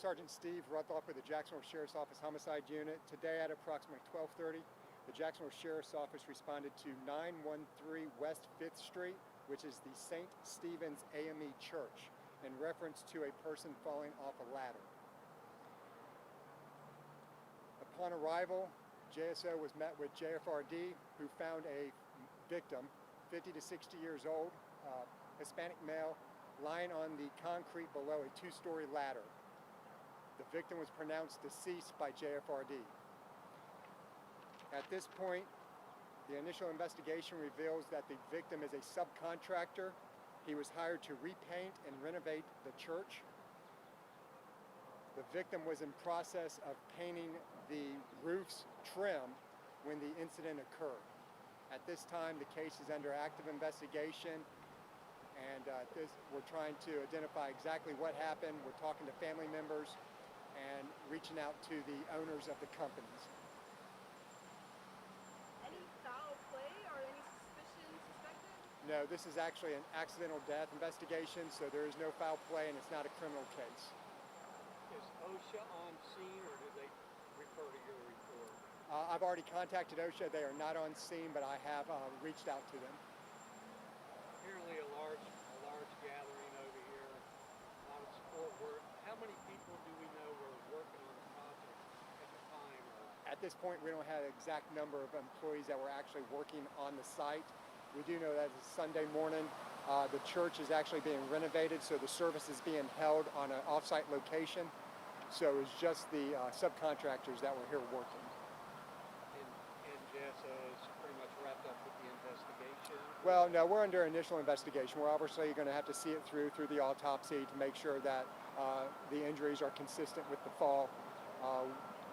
Sergeant Steve Ruthoff with the Jacksonville Sheriff's Office Homicide Unit. Today at approximately 12:30, the Jacksonville Sheriff's Office responded to 913 West 5th Street, which is the St. Stephen's AME Church, in reference to a person falling off a ladder. Upon arrival, JSO was met with JFRD, who found a victim, 50 to 60 years old, Hispanic male, lying on the concrete below a two-story ladder. The victim was pronounced deceased by JFRD. At this point, the initial investigation reveals that the victim is a subcontractor. He was hired to repaint and renovate the church. The victim was in process of painting the roof's trim when the incident occurred. At this time, the case is under active investigation, and we're trying to identify exactly what happened. We're talking to family members and reaching out to the owners of the companies. Any foul play or any suspicion suspected? No, this is actually an accidental death investigation, so there is no foul play and it's not a criminal case. Is OSHA on scene, or did they refer to your report? I've already contacted OSHA. They are not on scene, but I have reached out to them. Apparently a large gathering over here, a lot of support work. How many people do we know were working on the project at the time? At this point, we don't have an exact number of employees that were actually working on the site. We do know that it's Sunday morning. The church is actually being renovated, so the service is being held on an off-site location. So it's just the subcontractors that were here working. And JSO is pretty much wrapped up with the investigation? Well, no, we're under initial investigation. We're obviously going to have to see it through the autopsy to make sure that the injuries are consistent with the fall.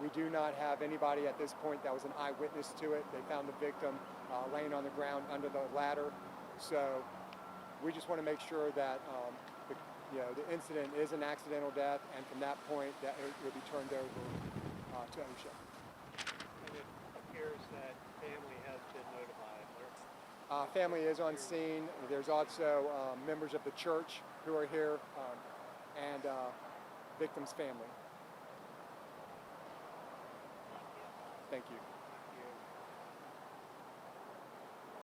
We do not have anybody at this point that was an eyewitness to it. They found the victim laying on the ground under the ladder. So we just want to make sure that the incident is an accidental death, and from that point that it will be turned over to OSHA. And it appears that family has been notified. Family is on scene. There's also members of the church who are here, and victim's family. Thank you.